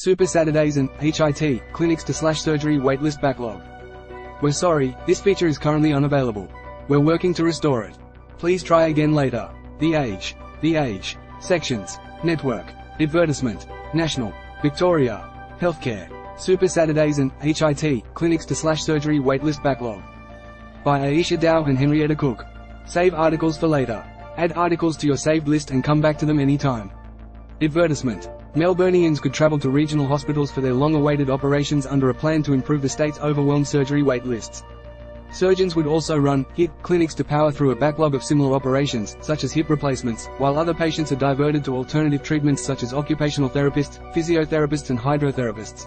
Super Saturdays and HIT clinics to slash surgery waitlist backlog. We're sorry, this feature is currently unavailable. We're working to restore it. Please try again later. The Age, Sections, Network, Advertisement, National, Victoria, Healthcare, Super Saturdays and HIT clinics to slash surgery waitlist backlog. By Aisha Dow and Henrietta Cook. Save articles for later. Add articles to your saved list and come back to them anytime. Advertisement. Melburnians could travel to regional hospitals for their long-awaited operations under a plan to improve the state's overwhelmed surgery wait lists. Surgeons would also run HIT clinics to power through a backlog of similar operations, such as hip replacements, while other patients are diverted to alternative treatments such as occupational therapists, physiotherapists and hydrotherapists.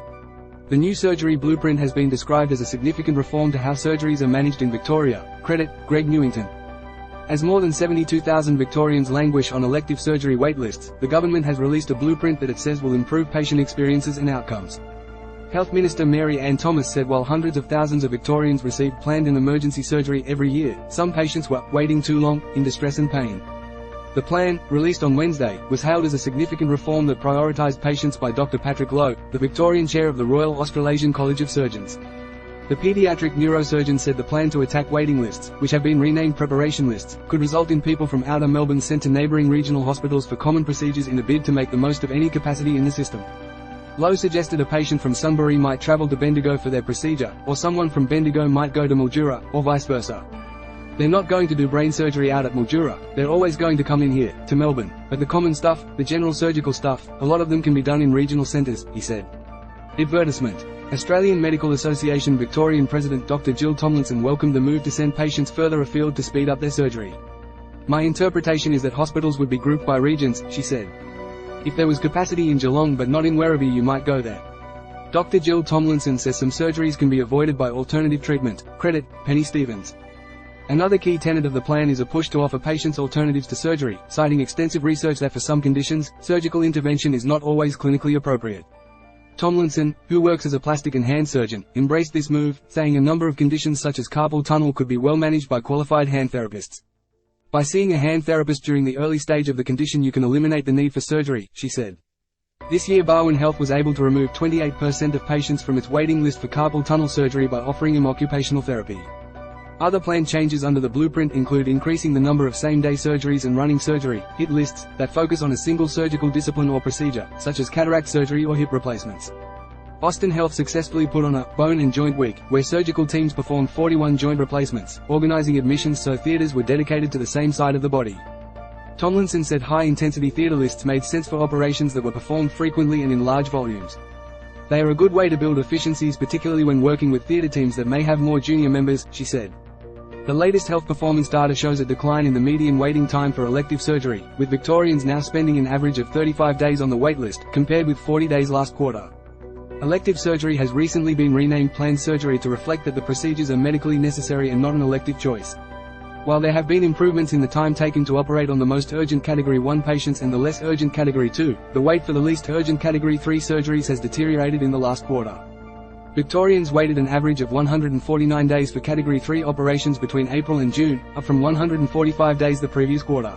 The new surgery blueprint has been described as a significant reform to how surgeries are managed in Victoria. Credit, Greg Newington. As more than 72,000 Victorians languish on elective surgery waitlists, the government has released a blueprint that it says will improve patient experiences and outcomes. Health Minister Mary Ann Thomas said while hundreds of thousands of Victorians received planned and emergency surgery every year, some patients were waiting too long, in distress and pain. The plan, released on Wednesday, was hailed as a significant reform that prioritised patients by Dr. Patrick Lowe, the Victorian chair of the Royal Australasian College of Surgeons. The paediatric neurosurgeon said the plan to attack waiting lists, which have been renamed preparation lists, could result in people from outer Melbourne sent to neighbouring regional hospitals for common procedures in a bid to make the most of any capacity in the system. Lowe suggested a patient from Sunbury might travel to Bendigo for their procedure, or someone from Bendigo might go to Mildura, or vice versa. They're not going to do brain surgery out at Mildura, they're always going to come in here, to Melbourne. But the common stuff, the general surgical stuff, a lot of them can be done in regional centres, he said. Advertisement. Australian Medical Association Victorian President Dr. Jill Tomlinson welcomed the move to send patients further afield to speed up their surgery. My interpretation is that hospitals would be grouped by regions, she said. If there was capacity in Geelong but not in Werribee, you might go there. Dr. Jill Tomlinson says some surgeries can be avoided by alternative treatment. Credit, Penny Stevens. Another key tenet of the plan is a push to offer patients alternatives to surgery, citing extensive research that for some conditions, surgical intervention is not always clinically appropriate. Tomlinson, who works as a plastic and hand surgeon, embraced this move, saying a number of conditions such as carpal tunnel could be well managed by qualified hand therapists. By seeing a hand therapist during the early stage of the condition you can eliminate the need for surgery, she said. This year Barwon Health was able to remove 28% of patients from its waiting list for carpal tunnel surgery by offering him occupational therapy. Other planned changes under the blueprint include increasing the number of same-day surgeries and running surgery HIT lists that focus on a single surgical discipline or procedure, such as cataract surgery or hip replacements. Austin Health successfully put on a Bone and Joint Week, where surgical teams performed 41 joint replacements, organizing admissions so theaters were dedicated to the same side of the body. Tomlinson said high-intensity theater lists made sense for operations that were performed frequently and in large volumes. They are a good way to build efficiencies, particularly when working with theater teams that may have more junior members, she said. The latest health performance data shows a decline in the median waiting time for elective surgery, with Victorians now spending an average of 35 days on the waitlist, compared with 40 days last quarter. Elective surgery has recently been renamed planned surgery to reflect that the procedures are medically necessary and not an elective choice. While there have been improvements in the time taken to operate on the most urgent Category 1 patients and the less urgent Category 2, the wait for the least urgent Category 3 surgeries has deteriorated in the last quarter. Victorians waited an average of 149 days for Category 3 operations between April and June, up from 145 days the previous quarter.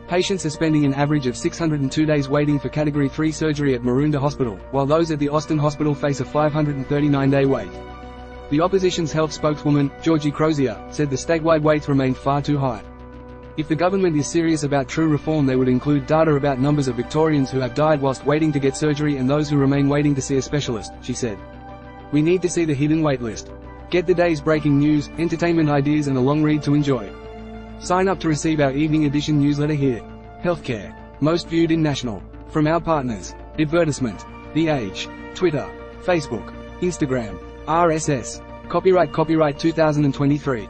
Patients are spending an average of 602 days waiting for Category 3 surgery at Maroondah Hospital, while those at the Austin Hospital face a 539-day wait. The opposition's health spokeswoman, Georgie Crozier, said the statewide waits remain far too high. If the government is serious about true reform, they would include data about numbers of Victorians who have died whilst waiting to get surgery and those who remain waiting to see a specialist, she said. We need to see the hidden waitlist. Get the day's breaking news, entertainment ideas and a long read to enjoy. Sign up to receive our evening edition newsletter here. Healthcare. Most viewed in national. From our partners. Advertisement. The Age. Twitter. Facebook. Instagram. RSS. Copyright 2023.